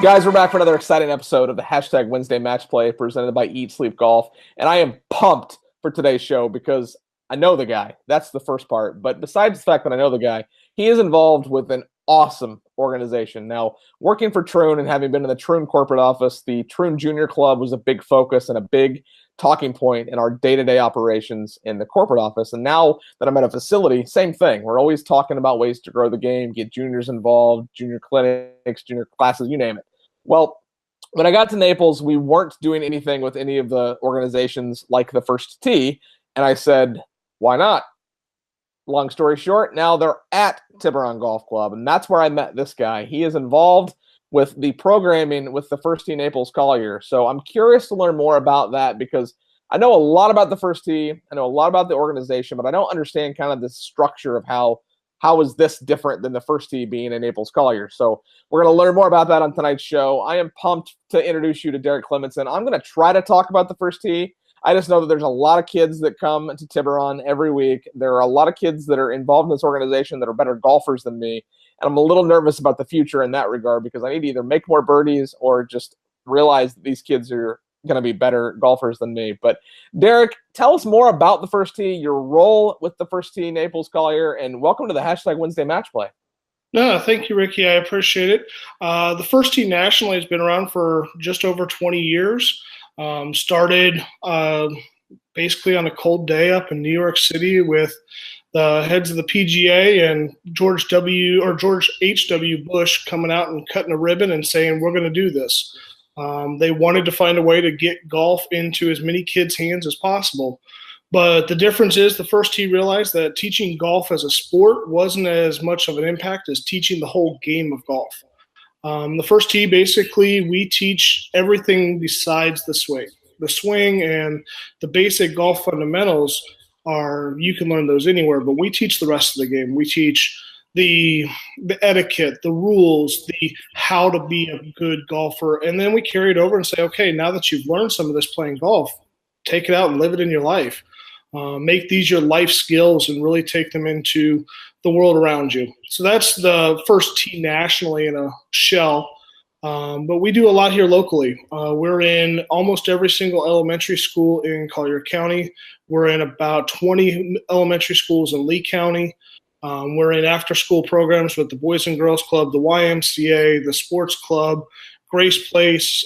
Guys, we're back for another exciting episode of the Hashtag Wednesday Match Play presented by Eat Sleep Golf. And I am pumped for today's show because I know the guy. That's the first part. But besides the fact that I know the guy, he is involved with an awesome organization. Now, working for Troon and having been in the Troon corporate office, the Troon Junior Club was a big focus and a big talking point in our day-to-day operations in the corporate office. And now that I'm at a facility, same thing. We're always talking about ways to grow the game, get juniors involved, junior clinics, junior classes, you name it. Well, when I got to Naples, we weren't doing anything with any of the organizations like the First Tee. And I said, why not? Long story short, now they're at Tiburón Golf Club. And that's where I met this guy. He is involved with the programming with the First Tee Naples Collier. So I'm curious to learn more about that because I know a lot about the First Tee. I know a lot about the organization, but I don't understand kind of the structure of how is this different than the First Tee being in Naples Collier. So we're going to learn more about that on tonight's show. I am pumped to introduce you to Derek Clemmensen. I'm going to try to talk about the First Tee. I just know that there's a lot of kids that come to Tiburon every week. There are a lot of kids that are involved in this organization that are better golfers than me. And I'm a little nervous about the future in that regard because I need to either make more birdies or just realize that these kids are going to be better golfers than me. But Derek, tell us more about the First Tee, your role with the First Tee Naples Collier, and welcome to the Hashtag Wednesday Match Play. No, thank you, Ricky. I appreciate it. The First Tee nationally has been around for just over 20 years. Started basically on a cold day up in New York City with the heads of the PGA and George H.W. Bush coming out and cutting a ribbon and saying, we're going to do this. They wanted to find a way to get golf into as many kids' hands as possible. But the difference is the First Tee realized that teaching golf as a sport wasn't as much of an impact as teaching the whole game of golf. The First Tee, basically, we teach everything besides the swing. The swing and the basic golf fundamentals you can learn those anywhere, but we teach the rest of the game. We teach the etiquette, the rules, the how to be a good golfer, and then we carry it over and say, okay, now that you've learned some of this playing golf, take it out and live it in your life. Make these your life skills and really take them into the world around you. So that's the First Tee nationally in a shell. But we do a lot here locally. We're in almost every single elementary school in Collier County. We're in about 20 elementary schools in Lee County. We're in after-school programs with the Boys and Girls Club, the YMCA, the Sports Club, Grace Place,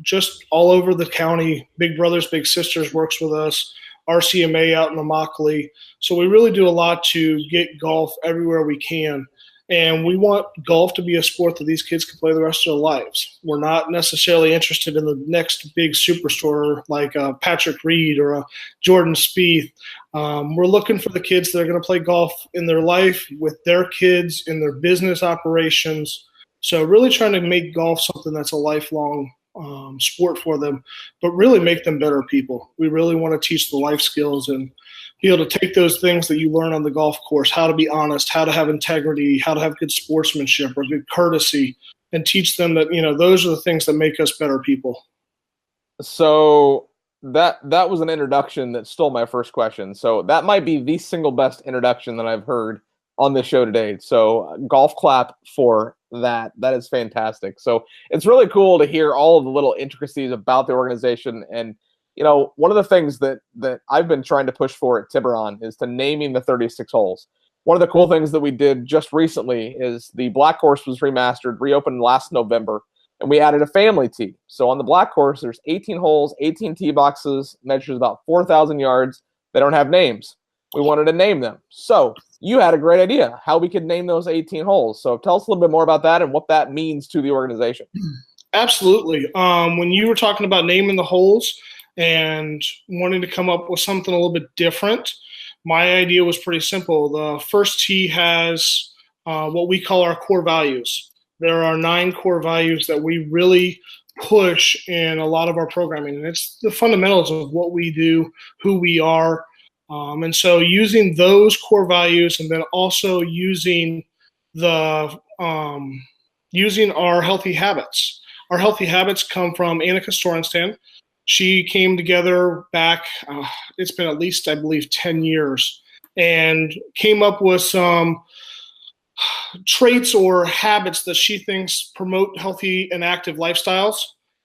just all over the county. Big Brothers Big Sisters works with us, RCMA out in Immokalee. So we really do a lot to get golf everywhere we can. And we want golf to be a sport that these kids can play the rest of their lives. We're not necessarily interested in the next big superstar like Patrick Reed or a Jordan Spieth. We're looking for the kids that are going to play golf in their life with their kids, in their business operations. So really trying to make golf something that's a lifelong sport for them, but really make them better people. We really want to teach the life skills and be able to take those things that you learn on the golf course, how to be honest, how to have integrity, how to have good sportsmanship or good courtesy, and teach them that, those are the things that make us better people. So that was an introduction that stole my first question. So that might be the single best introduction that I've heard on this show today. So golf clap for that. That is fantastic. So it's really cool to hear all of the little intricacies about the organization. And one of the things that I've been trying to push for at Tiburon is to naming the 36 holes. One of the cool things that we did just recently is the black course was remastered, reopened last November, and we added a family tee. So on the black course, there's 18 holes, 18 tee boxes, measures about 4,000 yards. They don't have names. We wanted to name them. So you had a great idea how we could name those 18 holes. So tell us a little bit more about that and what that means to the organization. Absolutely. When you were talking about naming the holes, and wanting to come up with something a little bit different, my idea was pretty simple. The First Tee has what we call our core values. There are 9 core values that we really push in a lot of our programming, and it's the fundamentals of what we do, who we are. And so using those core values and then also using using our healthy habits. Our healthy habits come from Annika Sorenstam. She came together back, it's been at least, I believe, 10 years, and came up with some traits or habits that she thinks promote healthy and active lifestyles.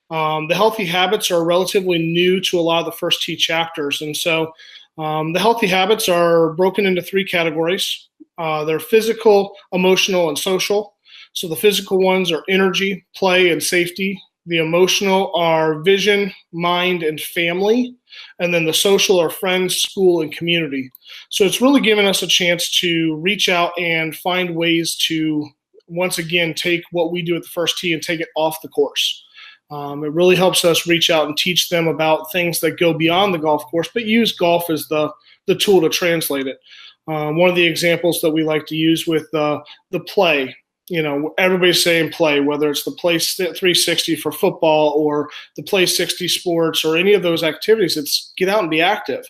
The healthy habits are relatively new to a lot of the First Tee chapters. And so the healthy habits are broken into 3 categories. They're physical, emotional, and social. So the physical ones are energy, play, and safety. The emotional are vision, mind, and family. And then the social are friends, school, and community. So it's really given us a chance to reach out and find ways to, once again, take what we do at the First Tee and take it off the course. It really helps us reach out and teach them about things that go beyond the golf course, but use golf as the tool to translate it. One of the examples that we like to use with the play, everybody's saying play, whether it's the play 360 for football or the play 60 sports or any of those activities, it's get out and be active.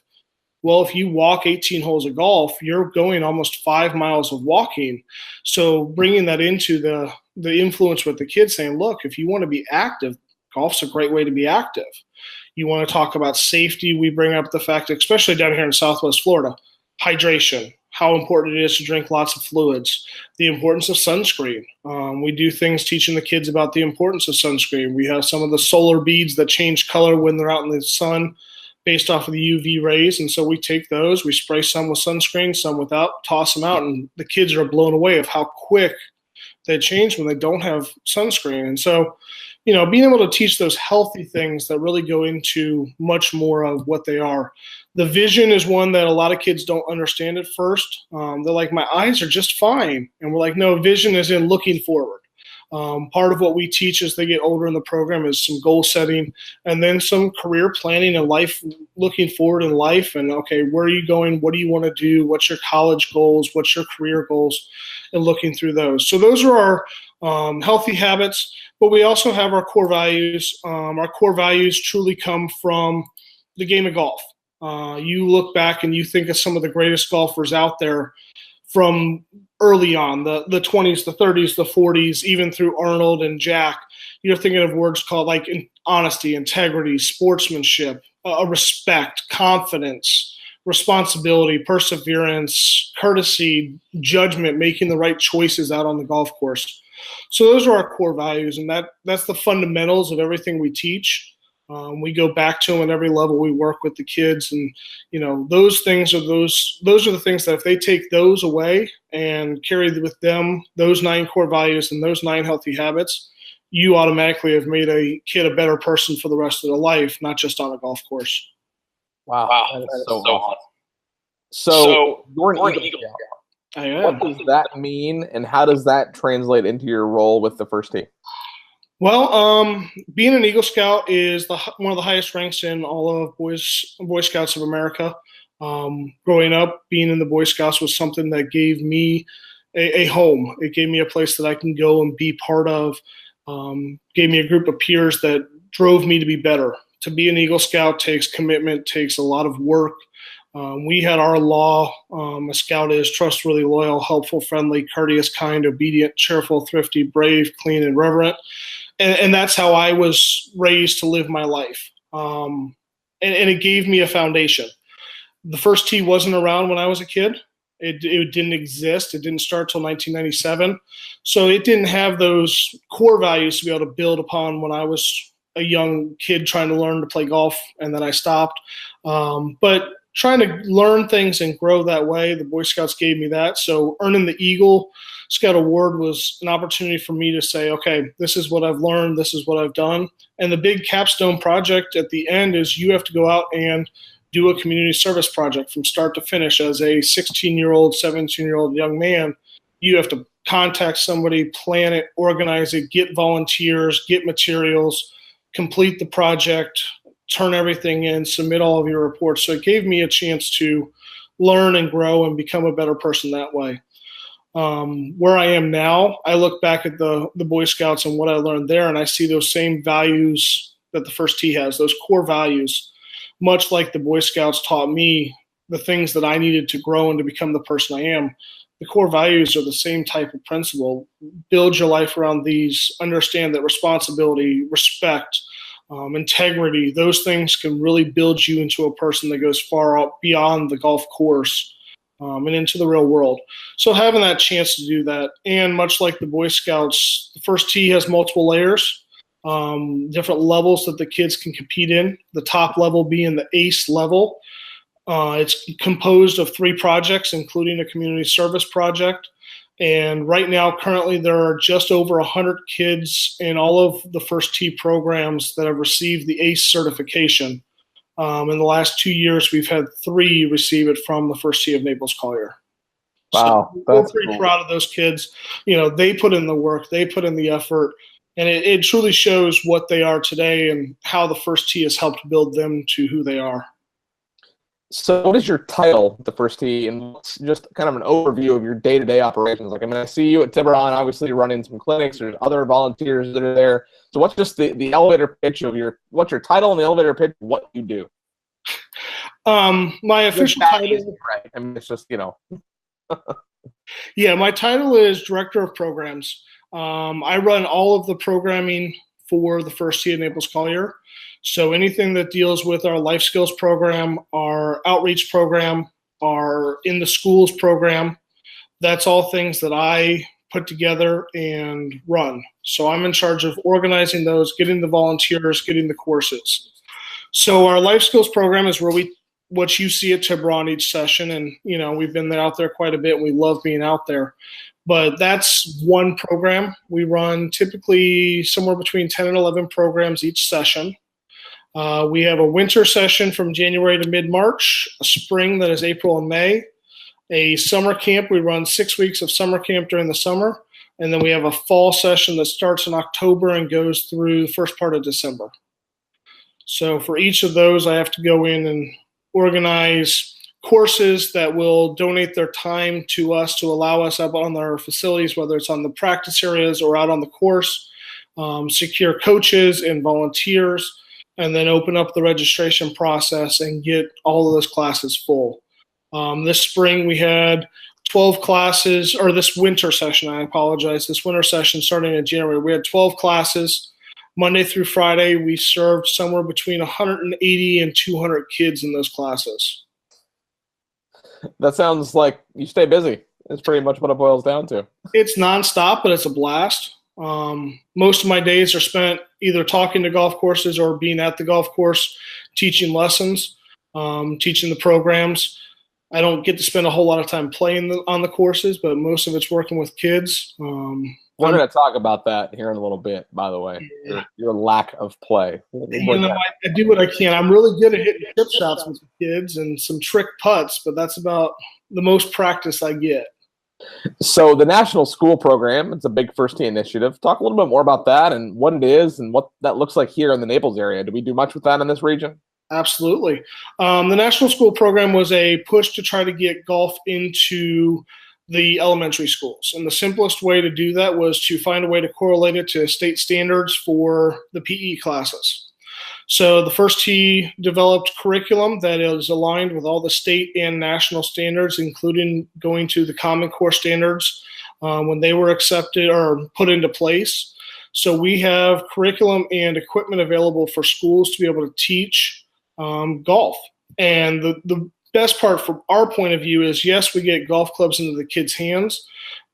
Well, if you walk 18 holes of golf, you're going almost 5 miles of walking. So bringing that into the influence with the kids saying, look, if you want to be active, golf's a great way to be active. You want to talk about safety, we bring up the fact, especially down here in Southwest Florida, hydration, how important it is to drink lots of fluids, the importance of sunscreen. We do things teaching the kids about the importance of sunscreen. We have some of the solar beads that change color when they're out in the sun based off of the UV rays. And so we take those, we spray some with sunscreen, some without, toss them out, and the kids are blown away of how quick they change when they don't have sunscreen. And so, being able to teach those healthy things that really go into much more of what they are. The vision is one that a lot of kids don't understand at first. They're like, my eyes are just fine. And we're like, no, vision is in looking forward. Part of what we teach as they get older in the program is some goal setting and then some career planning and life, looking forward in life. And, okay, where are you going? What do you want to do? What's your college goals? What's your career goals? And looking through those. So those are our healthy habits. But we also have our core values. Our core values truly come from the game of golf. You look back and you think of some of the greatest golfers out there from early on, the 20s, the 30s, the 40s, even through Arnold and Jack. You're thinking of words called like honesty, integrity, sportsmanship, respect, confidence, responsibility, perseverance, courtesy, judgment, making the right choices out on the golf course. So those are our core values, and that's the fundamentals of everything we teach. We go back to them at every level we work with the kids, and those things are those are the things that if they take those away and carry with them those 9 core values and those 9 healthy habits, you automatically have made a kid a better person for the rest of their life, not just on a golf course. Wow, that is so awesome. So you're an Eagle Scout. I am. What does that mean, and how does that translate into your role with the First Tee? Well, being an Eagle Scout is one of the highest ranks in all of Boy Scouts of America. Growing up, being in the Boy Scouts was something that gave me a home. It gave me a place that I can go and be part of. Gave me a group of peers that drove me to be better. To be an Eagle Scout takes commitment, takes a lot of work. We had our law. A scout is trustworthy, loyal, helpful, friendly, courteous, kind, obedient, cheerful, thrifty, brave, clean, and reverent. And that's how I was raised to live my life. And it gave me a foundation. The First Tee wasn't around when I was a kid. It didn't exist. It didn't start till 1997. So it didn't have those core values to be able to build upon when I was a young kid trying to learn to play golf, and then I stopped. But trying to learn things and grow that way, the Boy Scouts gave me that. So earning the Eagle Scout Award was an opportunity for me to say, okay, this is what I've learned, this is what I've done. And the big capstone project at the end is you have to go out and do a community service project from start to finish. As a 16-year-old, 17-year-old young man, you have to contact somebody, plan it, organize it, get volunteers, get materials, complete the project, turn everything in, submit all of your reports. So it gave me a chance to learn and grow and become a better person that way. Where I am now, I look back at the Boy Scouts and what I learned there, and I see those same values that the First Tee has, those core values, much like the Boy Scouts taught me the things that I needed to grow and to become the person I am. The core values are the same type of principle. Build your life around these, understand that responsibility, respect, integrity, those things can really build you into a person that goes far out beyond the golf course and into the real world. So having that chance to do that, and much like the Boy Scouts, the First Tee has multiple layers, different levels that the kids can compete in. The top level being the ACE level. It's composed of 3 projects, including a community service project. And right now, currently, there are just over 100 kids in all of the First Tee programs that have received the ACE certification. In the last 2 years, we've had 3 receive it from the First Tee of Naples Collier. Wow, so we're pretty proud of those kids. They put in the work, they put in the effort, and it truly shows what they are today and how the First Tee has helped build them to who they are. So what is your title, the First Tee, and just kind of an overview of your day-to-day operations? Like, I mean, I see you at Tiburón, obviously running some clinics. There's other volunteers that are there. So what's just the elevator pitch of what's your title and the elevator pitch of what you do? My official title, right? I mean, it's just, Yeah, my title is Director of Programs. I run all of the programming for the First Tee of Naples Collier. So anything that deals with our life skills program, our outreach program, our in the schools program, that's all things that I put together and run. So I'm in charge of organizing those, getting the volunteers, getting the courses. So our life skills program is where what you see at Tiburón each session, and we've been out there quite a bit. And we love being out there. But that's one program. We run typically somewhere between 10 and 11 programs each session. We have a winter session from January to mid-March, a spring that is April and May, a summer camp. We run 6 weeks of summer camp during the summer, and then we have a fall session that starts in October and goes through the first part of December. So for each of those, I have to go in and organize courses that will donate their time to us to allow us up on our facilities, whether it's on the practice areas or out on the course, secure coaches and volunteers, and then open up the registration process and get all of those classes full. This spring we had 12 classes, or this winter session, I apologize, this winter session starting in January, we had 12 classes. Monday through Friday, we served somewhere between 180 and 200 kids in those classes. That sounds like you stay busy. It's pretty much what it boils down to. It's nonstop, but it's a blast. Most of my days are spent either talking to golf courses or being at the golf course, teaching lessons, teaching the programs. I don't get to spend a whole lot of time playing on the courses, but most of it's working with kids. We're going to talk about that here in a little bit, by the way, your lack of play. I do what I can. I'm really good at hitting chip shots with the kids and some trick putts, but that's about the most practice I get. So the National School Program, it's a big First Tee initiative. Talk a little bit more about that and what it is and what that looks like here in the Naples area. Do we do much with that in this region? Absolutely. The National School Program was a push to try to get golf into the elementary schools. And the simplest way to do that was to find a way to correlate it to state standards for the PE classes. So the First Tee developed curriculum that is aligned with all the state and national standards, including going to the Common Core standards when they were accepted or put into place. So we have curriculum and equipment available for schools to be able to teach golf. And the best part from our point of view is, yes, we get golf clubs into the kids' hands,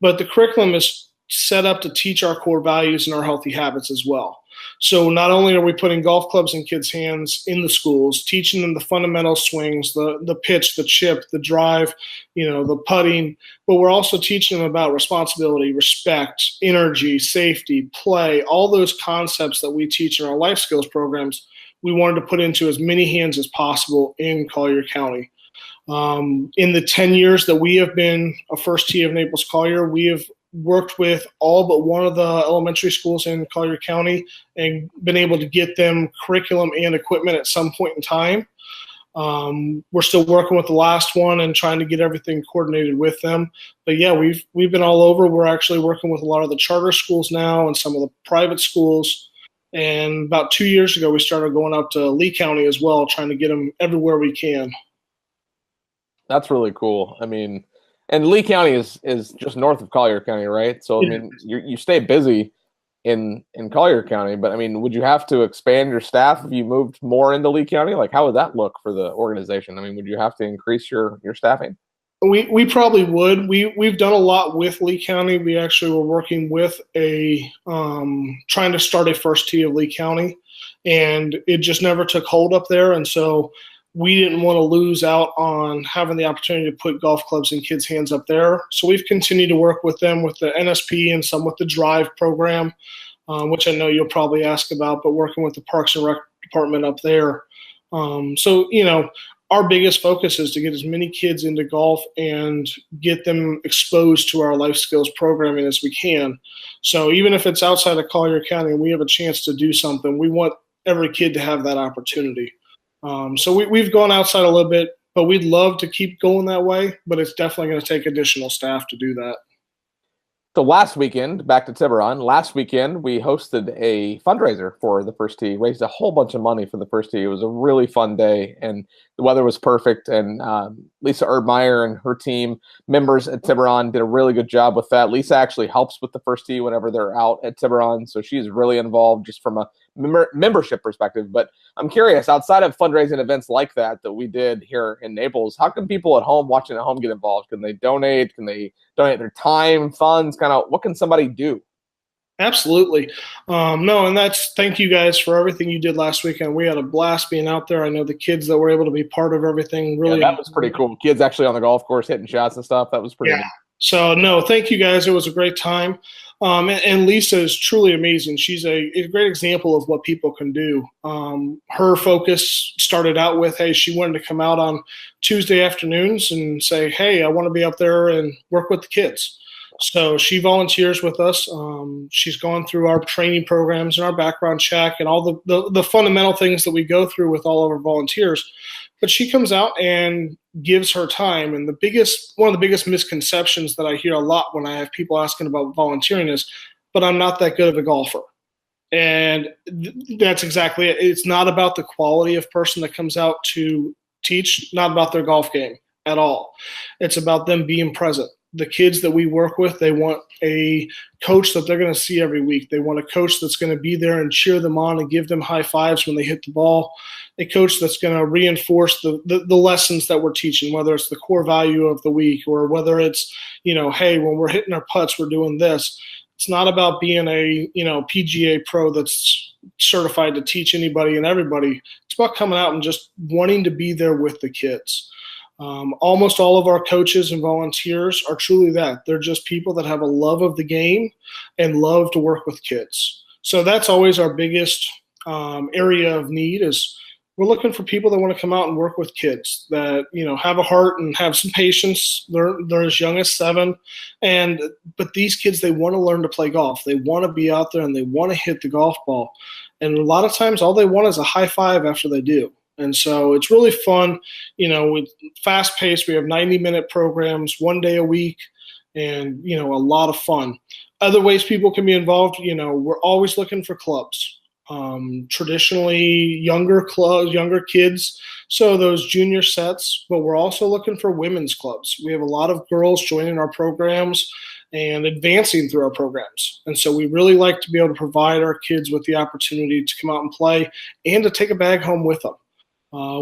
but the curriculum is set up to teach our core values and our healthy habits as well. So not only are we putting golf clubs in kids' hands in the schools, teaching them the fundamental swings, the pitch, the chip, the drive, the putting, but we're also teaching them about responsibility, respect, energy, safety, play, all those concepts that we teach in our life skills programs. We wanted to put into as many hands as possible in Collier County. In the 10 years that we have been a First Tee of Naples Collier, we have worked with all but one of the elementary schools in Collier County and been able to get them curriculum and equipment at some point in time. We're still working with the last one and trying to get everything coordinated with them. But yeah, we've been all over. We're actually working with a lot of the charter schools now and some of the private schools. And about 2 years ago, we started going up to Lee County as well, trying to get them everywhere we can. That's really cool. I mean, and Lee County is just north of Collier County, right? So, I mean, you stay busy in Collier County, but I mean, would you have to expand your staff if you moved more into Lee County? Like, how would that look for the organization? I mean, would you have to increase your staffing? We probably would. We've done a lot with Lee County. We actually were working with a trying to start a First Tee of Lee County, and it just never took hold up there. And so we didn't want to lose out on having the opportunity to put golf clubs in kids' hands up there. So we've continued to work with them with the NSP and some with the Drive program, which I know you'll probably ask about, but working with the Parks and Rec department up there. So, our biggest focus is to get as many kids into golf and get them exposed to our life skills programming as we can. So even if it's outside of Collier County and we have a chance to do something, we want every kid to have that opportunity. So we've gone outside a little bit, but we'd love to keep going that way, but it's definitely going to take additional staff to do that. So last weekend, back to Tiburón, we hosted a fundraiser for the First Tee, raised a whole bunch of money for the First Tee. It was a really fun day, and the weather was perfect, and Lisa Erdmeyer and her team members at Tiburón did a really good job with that. Lisa actually helps with the First Tee whenever they're out at Tiburón, so she's really involved just from a membership perspective. But I'm curious, outside of fundraising events like that we did here in Naples, how can people at home, watching at home, get involved? Can they donate? Can they donate their time, funds? Kind of what can somebody do? Absolutely. No, and thank you guys for everything you did last weekend. We had a blast being out there. I know the kids that were able to be part of everything really. Yeah, that was pretty cool. Kids actually on the golf course hitting shots and stuff. That was pretty neat. So, no, thank you guys. It was a great time. And Lisa is truly amazing. She's a great example of what people can do. Her focus started out with, hey, she wanted to come out on Tuesday afternoons and say, hey, I want to be up there and work with the kids. So she volunteers with us. She's gone through our training programs and our background check and all the fundamental things that we go through with all of our volunteers. But she comes out and gives her time. And one of the biggest misconceptions that I hear a lot when I have people asking about volunteering is, but I'm not that good of a golfer. And that's exactly it. It's not about the quality of person that comes out to teach, not about their golf game at all. It's about them being present. The kids that we work with, they want a coach that they're going to see every week. They want a coach that's going to be there and cheer them on and give them high fives when they hit the ball. A coach that's going to reinforce the lessons that we're teaching, whether it's the core value of the week or whether it's, hey, when we're hitting our putts, we're doing this. It's not about being a, PGA pro that's certified to teach anybody and everybody. It's about coming out and just wanting to be there with the kids. Almost all of our coaches and volunteers are truly that. They're just people that have a love of the game and love to work with kids. So that's always our biggest area of need is we're looking for people that want to come out and work with kids that, have a heart and have some patience. They're as young as 7. But these kids, they want to learn to play golf. They want to be out there and they want to hit the golf ball. And a lot of times all they want is a high five after they do. And so it's really fun, with fast paced. We have 90-minute programs, 1 day a week, and, a lot of fun. Other ways people can be involved, we're always looking for clubs. Traditionally younger kids, so those junior sets, but we're also looking for women's clubs. We have a lot of girls joining our programs and advancing through our programs. And so we really like to be able to provide our kids with the opportunity to come out and play and to take a bag home with them.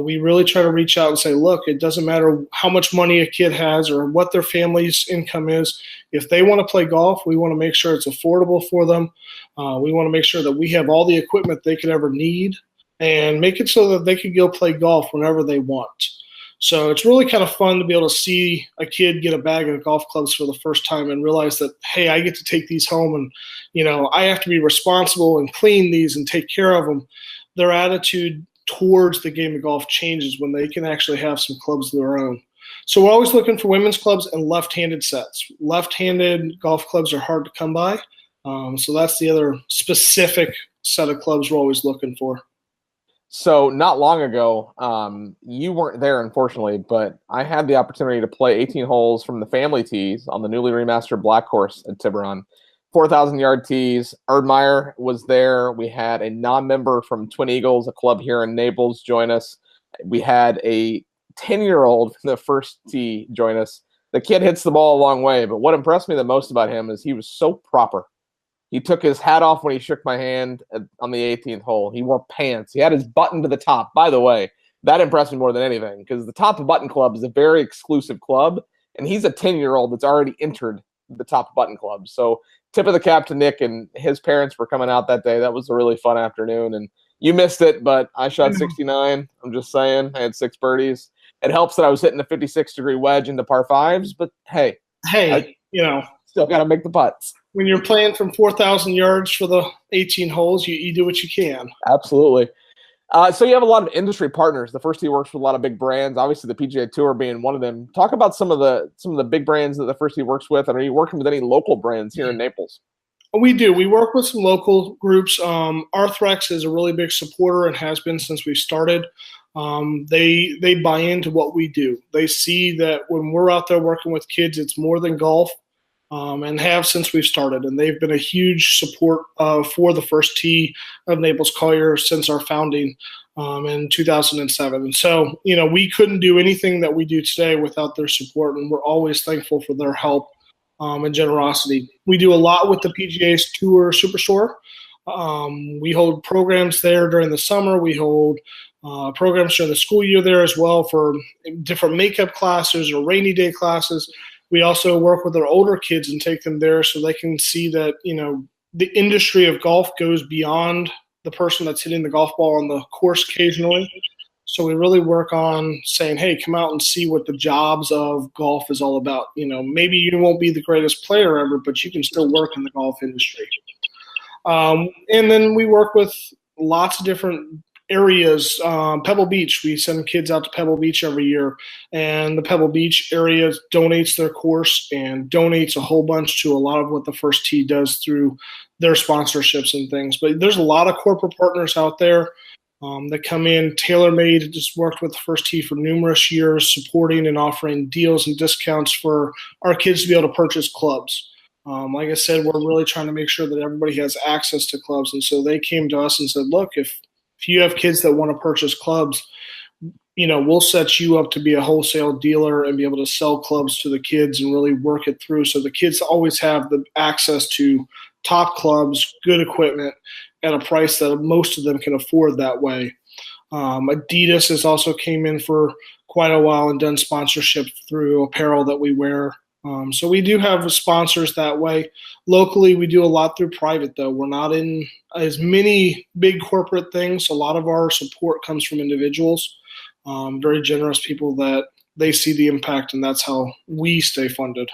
We really try to reach out and say, look, it doesn't matter how much money a kid has or what their family's income is. If they want to play golf, we want to make sure it's affordable for them. We want to make sure that we have all the equipment they could ever need and make it so that they can go play golf whenever they want. So it's really kind of fun to be able to see a kid get a bag of golf clubs for the first time and realize that, hey, I get to take these home and, I have to be responsible and clean these and take care of them. Their attitude towards the game of golf changes when they can actually have some clubs of their own. So we're always looking for women's clubs and left-handed sets. Left-handed golf clubs are hard to come by. So that's the other specific set of clubs we're always looking for. So not long ago, you weren't there, unfortunately, but I had the opportunity to play 18 holes from the family tees on the newly remastered black course at Tiburón. 4,000-yard tees. Erdmeyer was there. We had a non-member from Twin Eagles, a club here in Naples, join us. We had a 10-year-old from the First Tee join us. The kid hits the ball a long way, but what impressed me the most about him is he was so proper. He took his hat off when he shook my hand on the 18th hole. He wore pants. He had his button to the top. By the way, that impressed me more than anything because the Top Button Club is a very exclusive club, and he's a 10-year-old that's already entered the top button club. So tip of the cap to Nick, and his parents were coming out that day. That was a really fun afternoon, and you missed it, but I shot 69. I'm just saying, I had 6 birdies. It helps that I was hitting a 56-degree wedge into par 5s, but hey, still got to make the putts. When you're playing from 4,000 yards for the 18 holes, you do what you can. Absolutely. So you have a lot of industry partners. The First Tee works with a lot of big brands, obviously the PGA Tour being one of them. Talk about some of the big brands that the First Tee works with, and are you working with any local brands here in Naples? We do. We work with some local groups. Arthrex is a really big supporter and has been since we started. They buy into what we do. They see that when we're out there working with kids, it's more than golf, and have since we've started. And they've been a huge support for the First Tee of Naples Collier since our founding in 2007. And so, we couldn't do anything that we do today without their support, and we're always thankful for their help and generosity. We do a lot with the PGA's Tour Superstore. We hold programs there during the summer. We hold programs during the school year there as well for different makeup classes or rainy day classes. We also work with our older kids and take them there so they can see that, the industry of golf goes beyond the person that's hitting the golf ball on the course occasionally. So we really work on saying, hey, come out and see what the jobs of golf is all about. Maybe you won't be the greatest player ever, but you can still work in the golf industry. And then we work with lots of different areas. Pebble Beach, we send kids out to Pebble Beach every year, and the Pebble Beach area donates their course and donates a whole bunch to a lot of what the First Tee does through their sponsorships and things. But there's a lot of corporate partners out there that come in. TaylorMade just worked with the First Tee for numerous years, supporting and offering deals and discounts for our kids to be able to purchase clubs. Like I said, we're really trying to make sure that everybody has access to clubs. And so they came to us and said, look, if you have kids that want to purchase clubs, we'll set you up to be a wholesale dealer and be able to sell clubs to the kids and really work it through. So the kids always have the access to top clubs, good equipment at a price that most of them can afford that way. Adidas has also came in for quite a while and done sponsorship through apparel that we wear. So we do have sponsors that way. Locally, we do a lot through private, though. We're not in as many big corporate things. A lot of our support comes from individuals, very generous people that they see the impact, and that's how we stay funded.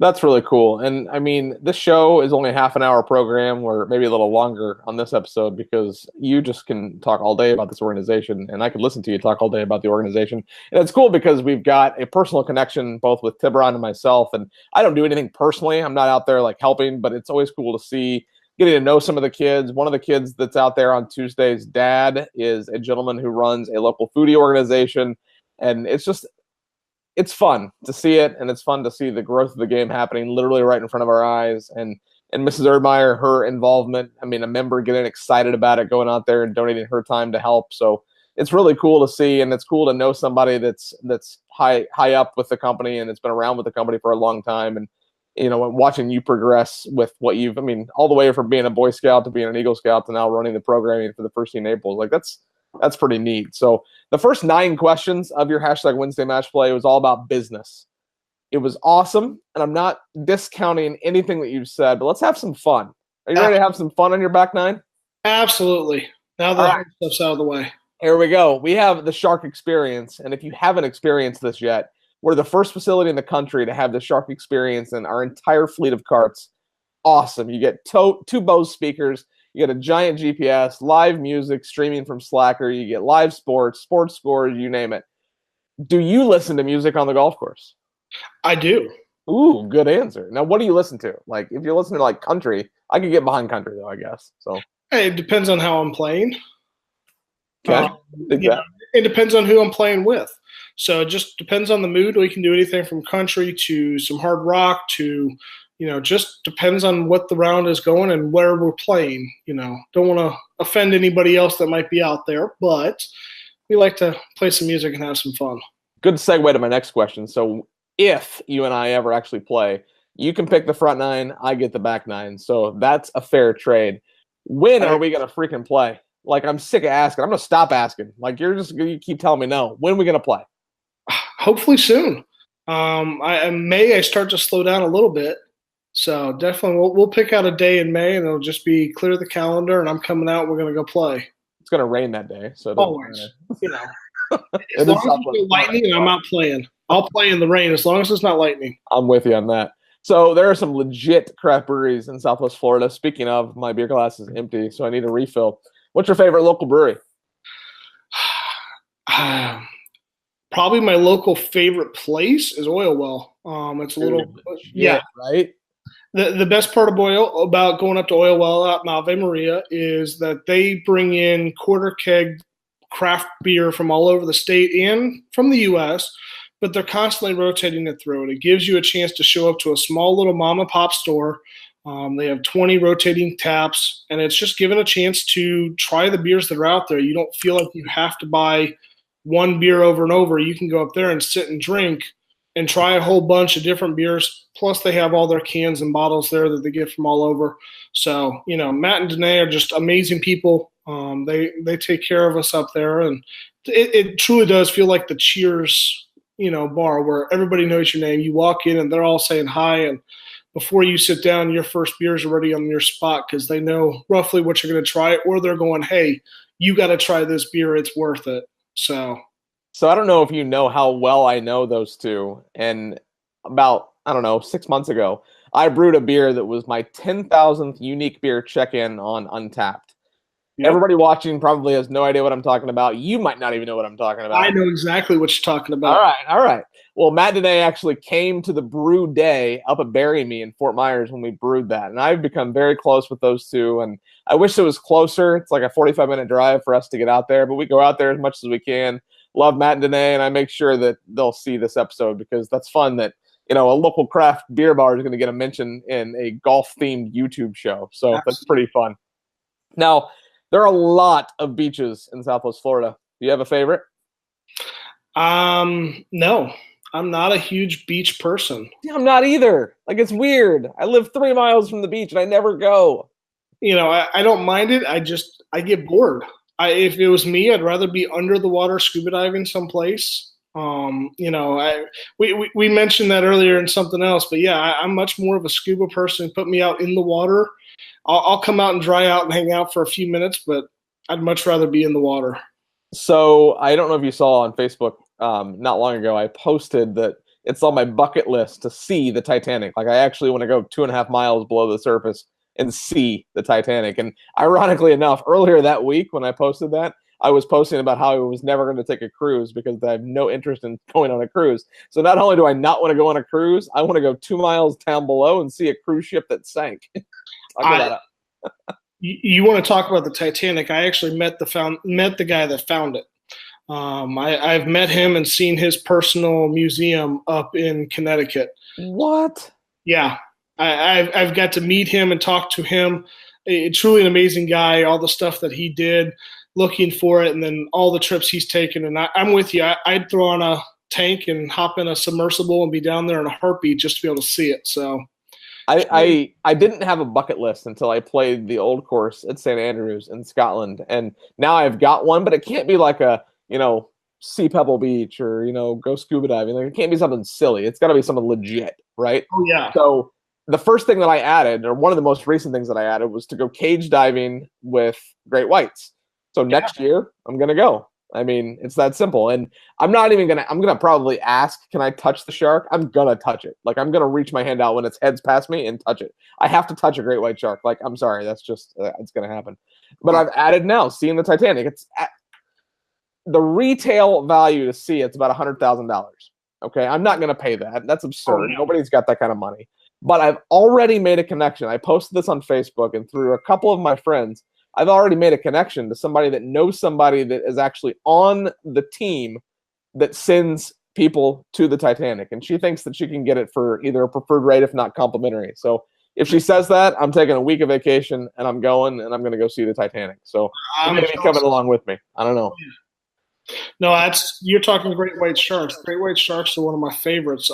That's really cool. And I mean, this show is only a half-an-hour program, or maybe a little longer on this episode, because you just can talk all day about this organization, and I could listen to you talk all day about the organization. And it's cool because we've got a personal connection both with Tiburón and myself, and I don't do anything personally. I'm not out there like helping, but it's always cool to see, getting to know some of the kids. One of the kids that's out there on Tuesday's dad is a gentleman who runs a local foodie organization, and it's fun to see it, and it's fun to see the growth of the game happening literally right in front of our eyes. And Mrs. Erdmeyer, her involvement, I mean, a member getting excited about it, going out there and donating her time to help. So it's really cool to see, and it's cool to know somebody that's high up with the company and it's been around with the company for a long time. And watching you progress with what all the way from being a Boy Scout to being an Eagle Scout to now running the programming for the First Tee of Naples, like that's pretty neat. So the first 9 questions of your hashtag Wednesday match play was all about business. It was awesome, and I'm not discounting anything that you've said, but let's have some fun. Are you ready to have some fun on your back 9? Absolutely. Now the hard stuff's out of the way. Here we go. We have the Shark Experience, and if you haven't experienced this yet, we're the first facility in the country to have the Shark Experience in our entire fleet of carts. Awesome. You get 2 Bose speakers. You get a giant GPS, live music streaming from Slacker. You get live sports scores, you name it. Do you listen to music on the golf course? I do. Ooh, good answer. Now, what do you listen to? Like, if you're listening to like country, I could get behind country though, I guess. So hey, it depends on how I'm playing. Okay. It depends on who I'm playing with. So it just depends on the mood. We can do anything from country to some hard rock to, just depends on what the round is going and where we're playing. Don't want to offend anybody else that might be out there, but we like to play some music and have some fun. Good segue to my next question. So if you and I ever actually play, you can pick the front 9, I get the back 9. So that's a fair trade. When are we going to freaking play? Like, I'm sick of asking. I'm going to stop asking. Like, you keep telling me no. When are we going to play? Hopefully soon. In May I start to slow down a little bit. So definitely we'll pick out a day in May, and it'll just be clear the calendar, and I'm coming out. We're gonna go play. It's gonna rain that day, so always, you know. As long as it's not lightning, I'm not playing. I'll play in the rain as long as it's not lightning. I'm with you on that. So there are some legit craft breweries in Southwest Florida. Speaking of, my beer glass is empty, so I need a refill. What's your favorite local brewery? Probably my local favorite place is Oil Well. It's a little, right. The best part about going up to Oil Well out in Ave Maria is that they bring in quarter keg craft beer from all over the state and from the U.S., but they're constantly rotating it through. And it gives you a chance to show up to a small little mom and pop store. They have 20 rotating taps, and it's just given a chance to try the beers that are out there. You don't feel like you have to buy one beer over and over. You can go up there and sit and drink and try a whole bunch of different beers. Plus, they have all their cans and bottles there that they get from all over. So, Matt and Danae are just amazing people. They take care of us up there, and it truly does feel like the Cheers, bar where everybody knows your name. You walk in and they're all saying hi, and before you sit down, your first beer is already on your spot because they know roughly what you're going to try, or they're going, hey, you got to try this beer. It's worth it. So I don't know if you know how well I know those two. And about, 6 months ago, I brewed a beer that was my 10,000th unique beer check-in on Untapped. Yep. Everybody watching probably has no idea what I'm talking about. You might not even know what I'm talking about. I know exactly what you're talking about. All right. Well, Matt and I actually came to the brew day up at Bury Me in Fort Myers when we brewed that. And I've become very close with those two. And I wish it was closer. It's like a 45-minute drive for us to get out there. But we go out there as much as we can. Love Matt and Danae, and I make sure that they'll see this episode because that's fun that, a local craft beer bar is going to get a mention in a golf-themed YouTube show. So Absolutely. That's pretty fun. Now, there are a lot of beaches in Southwest Florida. Do you have a favorite? No. I'm not a huge beach person. Yeah, I'm not either. Like, it's weird. I live 3 miles from the beach, and I never go. I don't mind it. I get bored. If it was me, I'd rather be under the water scuba diving someplace. We mentioned that earlier in something else, but yeah, I'm much more of a scuba person. Put me out in the water. I'll come out and dry out and hang out for a few minutes, but I'd much rather be in the water. So I don't know if you saw on Facebook not long ago, I posted that it's on my bucket list to see the Titanic. Like I actually want to go 2.5 miles below the surface and see the Titanic. And ironically enough, earlier that week when I posted that, I was posting about how I was never going to take a cruise because I have no interest in going on a cruise. So not only do I not want to go on a cruise, I want to go 2 miles down below and see a cruise ship that sank. You want to talk about the Titanic? I actually met the guy that found it. I've met him and seen his personal museum up in Connecticut. What? Yeah, I've got to meet him and talk to him. Truly an amazing guy. All the stuff that he did, looking for it, and then all the trips he's taken. And I'm with you. I'd throw on a tank and hop in a submersible and be down there in a heartbeat just to be able to see it. So. I didn't have a bucket list until I played the old course at St. Andrews in Scotland. And now I've got one, but it can't be like a, Sea Pebble Beach or, go scuba diving. Like, it can't be something silly. It's got to be something legit, right? Oh, yeah. So the first thing that I added, or one of the most recent things that I added, was to go cage diving with great whites. So next year, I'm going to go. I mean, it's that simple. And I'm going to probably ask, can I touch the shark? I'm going to touch it. Like, I'm going to reach my hand out when its head's past me and touch it. I have to touch a great white shark. Like, I'm sorry. That's just, it's going to happen. But I've added now, seeing the Titanic. It's the retail value to see it's about $100,000. Okay. I'm not going to pay that. That's absurd. No. Nobody's got that kind of money. But I've already made a connection. I posted this on Facebook, and through a couple of my friends, I've already made a connection to somebody that knows somebody that is actually on the team that sends people to the Titanic. And she thinks that she can get it for either a preferred rate, if not complimentary. So if she says that, I'm taking a week of vacation and I'm going to go see the Titanic. So you may be coming along with me. I don't know. No, you're talking great white sharks. Great white sharks are one of my favorites.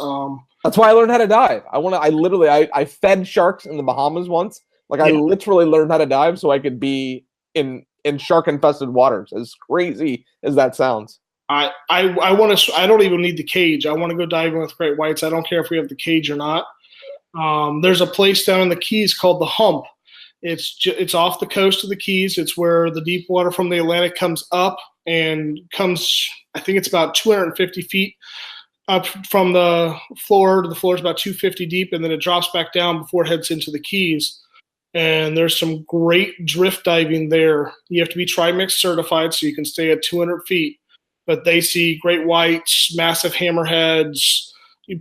That's why I learned how to dive. I fed sharks in the Bahamas once. Like, I literally learned how to dive so I could be in shark-infested waters, as crazy as that sounds. I want to. I don't even need the cage. I want to go diving with great whites. I don't care if we have the cage or not. There's a place down in the Keys called the Hump. It's off the coast of the Keys. It's where the deep water from the Atlantic comes up and comes. I think it's about 250 feet up from the floor. The floor is about 250 deep, and then it drops back down before it heads into the Keys. And there's some great drift diving there. You have to be Trimix certified, so you can stay at 200 feet. But they see great whites, massive hammerheads,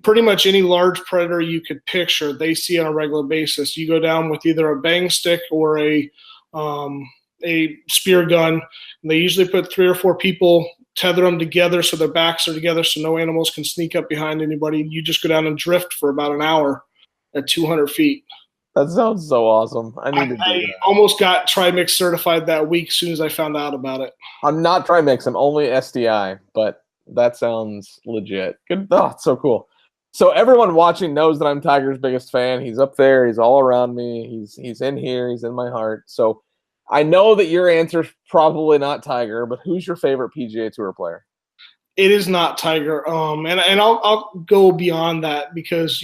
pretty much any large predator you could picture, they see on a regular basis. You go down with either a bang stick or a spear gun, and they usually put 3 or 4 people, tether them together so their backs are together so no animals can sneak up behind anybody. You just go down and drift for about an hour at 200 feet. That sounds so awesome. I almost got Trimix certified that week as soon as I found out about it. I'm not Trimix. I'm only SDI, but that sounds legit. Good. Oh, it's so cool. So everyone watching knows that I'm Tiger's biggest fan. He's up there. He's all around me. He's in here. He's in my heart. So I know that your answer's probably not Tiger, but who's your favorite PGA Tour player? It is not Tiger, and I'll go beyond that because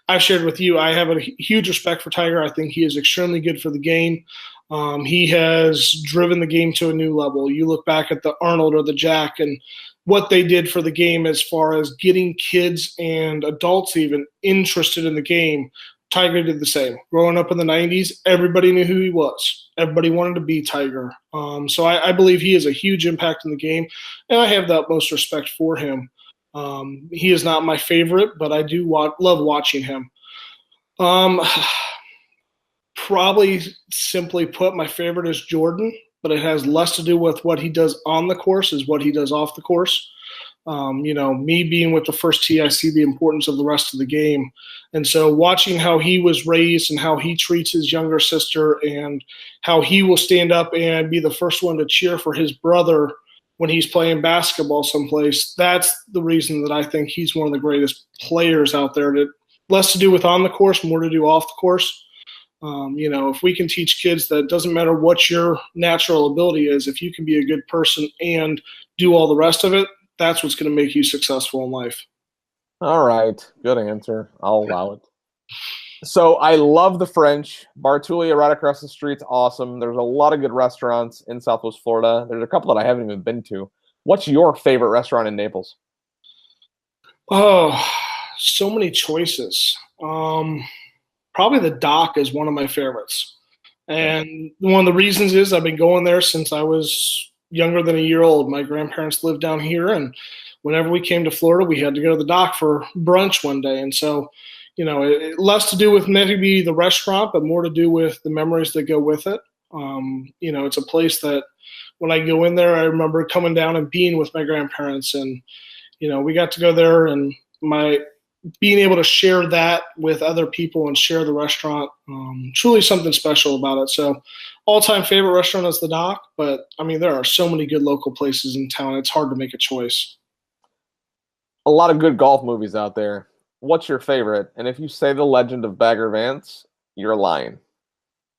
I've shared with you I have a huge respect for Tiger. I think he is extremely good for the game. He has driven the game to a new level. You look back at the Arnold or the Jack and what they did for the game as far as getting kids and adults even interested in the game. Tiger did the same. Growing up in the 90s, everybody knew who he was. Everybody wanted to be Tiger. So I believe he has a huge impact in the game, and I have the utmost respect for him. He is not my favorite, but I do love watching him. Probably simply put, my favorite is Jordan, but it has less to do with what he does on the course as what he does off the course. Me being with the First Tee, I see the importance of the rest of the game. And so watching how he was raised and how he treats his younger sister and how he will stand up and be the first one to cheer for his brother when he's playing basketball someplace, that's the reason that I think he's one of the greatest players out there. Less to do with on the course, more to do off the course. If we can teach kids that it doesn't matter what your natural ability is, if you can be a good person and do all the rest of it, that's what's going to make you successful in life. All right. Good answer. I'll allow it. So I love the French. Bartulia right across the street's awesome. There's a lot of good restaurants in Southwest Florida. There's a couple that I haven't even been to. What's your favorite restaurant in Naples? Oh, so many choices. Probably the Dock is one of my favorites. And one of the reasons is I've been going there since I was younger than a year old. My grandparents lived down here, and whenever we came to Florida, we had to go to the Dock for brunch one day. And so, less to do with maybe the restaurant, but more to do with the memories that go with it. It's a place that when I go in there, I remember coming down and being with my grandparents, and, we got to go there, and being able to share that with other people and share the restaurant, truly something special about it. So all-time favorite restaurant is the Dock, but there are so many good local places in town. It's hard to make a choice. A lot of good golf movies out there. What's your favorite? And if you say The Legend of Bagger Vance, you're lying.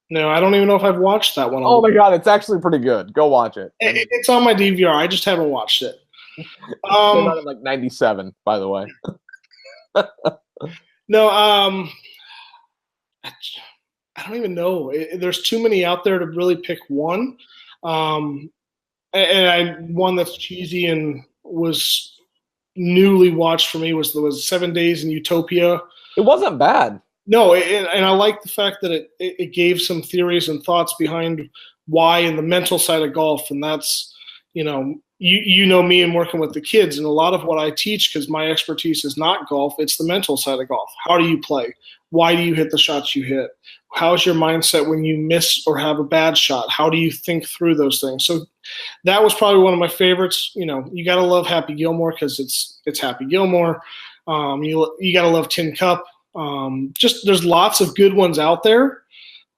No, I don't even know if I've watched that one. Oh my God, it's actually pretty good. Go watch it. It's on my DVR. I just haven't watched it. Came out in like 97, by the way. No, I don't even know. There's too many out there to really pick one. One that's cheesy and was newly watched for me was 7 Days in Utopia. It wasn't bad. No, and I like the fact that it gave some theories and thoughts behind why and the mental side of golf, and that's you know me and working with the kids, and a lot of what I teach, because my expertise is not golf, it's the mental side of golf. How do you play? Why do you hit the shots you hit? How's your mindset when you miss or have a bad shot? How do you think through those things? So that was probably one of my favorites. You got to love Happy Gilmore because it's Happy Gilmore. You got to love Tin Cup. Just there's lots of good ones out there,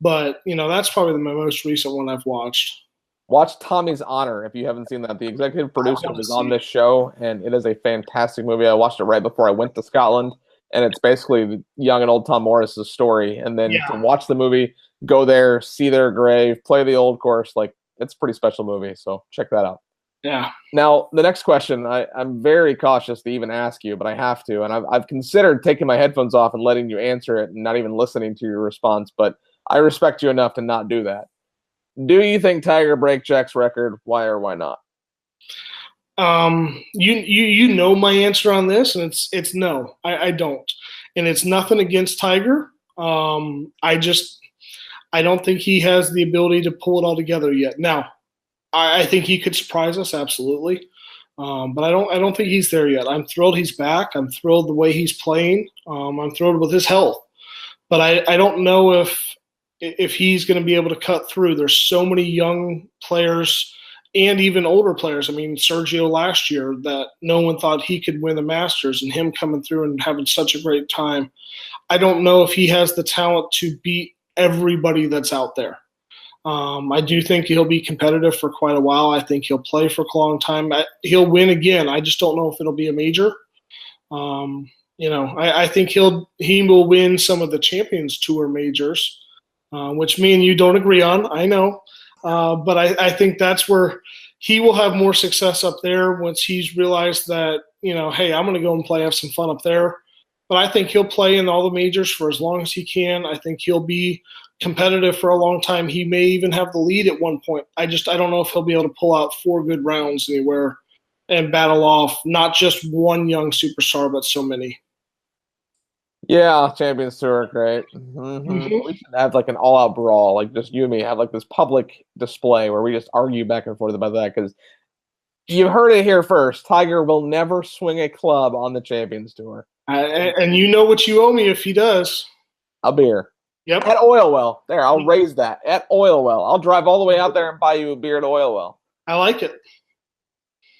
but that's probably my most recent one I've watched. Watch Tommy's Honor if you haven't seen that. The executive producer was on this show, and it is a fantastic movie. I watched it right before I went to Scotland, and it's basically young and old Tom Morris's story. And then to watch the movie, go there, see their grave, play the old course, it's a pretty special movie. So check that out. Yeah. Now, the next question, I'm very cautious to even ask you, but I have to. And I've considered taking my headphones off and letting you answer it and not even listening to your response, but I respect you enough to not do that. Do you think Tiger break Jack's record? Why or why not? You know my answer on this, and it's no. I don't. And it's nothing against Tiger. I don't think he has the ability to pull it all together yet. Now, I think he could surprise us, absolutely. But I don't think he's there yet. I'm thrilled he's back. I'm thrilled the way he's playing. I'm thrilled with his health. But I don't know if he's going to be able to cut through. There's so many young players and even older players. I mean, Sergio last year, that no one thought he could win the Masters, and him coming through and having such a great time. I don't know if he has the talent to beat everybody that's out there. I do think he'll be competitive for quite a while. I think he'll play for a long time. He'll win again. I just don't know if it'll be a major. I think he will win some of the Champions Tour majors, which me and you don't agree on. I know. But I think that's where he will have more success up there once he's realized that, hey, I'm going to go and have some fun up there. But I think he'll play in all the majors for as long as he can. I think he'll be competitive for a long time. He may even have the lead at one point. I don't know if he'll be able to pull out 4 good rounds anywhere and battle off not just one young superstar, but so many. Yeah, Champions Tour, great. We should have like an all-out brawl, like just you and me, have like this public display where we just argue back and forth about that, because you heard it here first. Tiger will never swing a club on the Champions Tour. And you know what you owe me if he does. A beer. Yep. At Oil Well. There, I'll raise that. At Oil Well. I'll drive all the way out there and buy you a beer at Oil Well. I like it.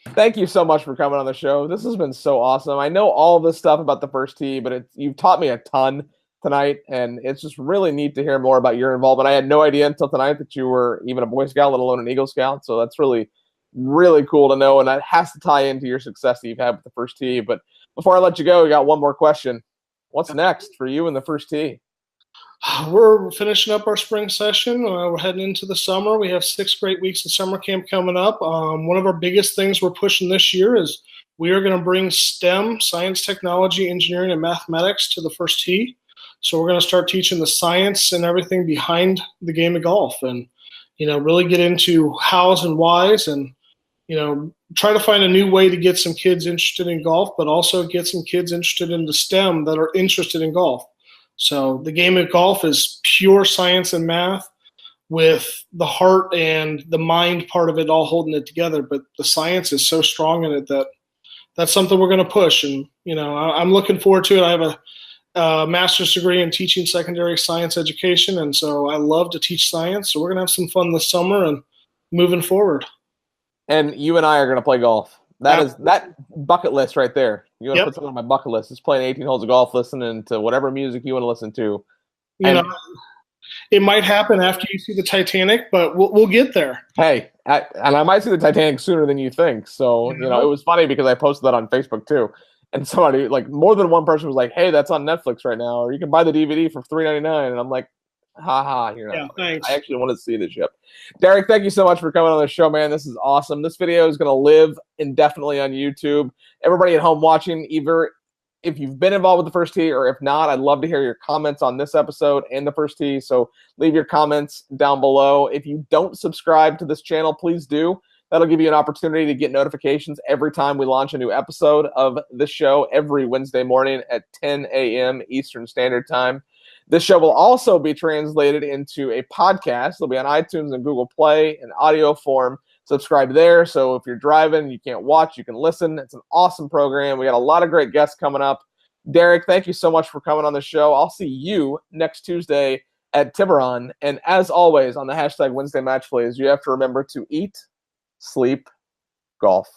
Thank you so much for coming on the show. This has been so awesome. I know all this stuff about the First Tee, but you've taught me a ton tonight, and it's just really neat to hear more about your involvement. I had no idea until tonight that you were even a Boy Scout, let alone an Eagle Scout, so that's really, really cool to know, and that has to tie into your success that you've had with the First Tee. But before I let you go, we got one more question. What's next for you in the First Tee? We're finishing up our spring session. We're heading into the summer. We have 6 great weeks of summer camp coming up. One of our biggest things we're pushing this year is we are going to bring STEM, science, technology, engineering, and mathematics to the First Tee. So we're going to start teaching the science and everything behind the game of golf, and really get into hows and whys, and try to find a new way to get some kids interested in golf, but also get some kids interested in the STEM that are interested in golf. So the game of golf is pure science and math, with the heart and the mind part of it all holding it together. But the science is so strong in it that's something we're going to push. And, I'm looking forward to it. I have a master's degree in teaching secondary science education, and so I love to teach science. So we're going to have some fun this summer and moving forward. And you and I are going to play golf. That bucket list right there. You want to put something on my bucket list? It's playing 18 holes of golf, listening to whatever music you want to listen to. It might happen after you see the Titanic, but we'll get there. Hey, and I might see the Titanic sooner than you think. So it was funny because I posted that on Facebook too, and somebody, like more than one person, was like, "Hey, that's on Netflix right now, or you can buy the DVD for $3.99." And I'm like, "Ha, you're not." Thanks. I actually want to see the ship. Derek, thank you so much for coming on the show, man. This is awesome. This video is going to live indefinitely on YouTube. Everybody at home watching, either if you've been involved with the First Tee or if not, I'd love to hear your comments on this episode and the First Tee. So leave your comments down below. If you don't subscribe to this channel, please do. That'll give you an opportunity to get notifications every time we launch a new episode of this show every Wednesday morning at 10 a.m. Eastern Standard Time. This show will also be translated into a podcast. It'll be on iTunes and Google Play in audio form. Subscribe there. So if you're driving, you can't watch, you can listen. It's an awesome program. We got a lot of great guests coming up. Derek, thank you so much for coming on the show. I'll see you next Tuesday at Tiburón. And as always, on the hashtag Wednesday Match Plays, you have to remember to eat, sleep, golf.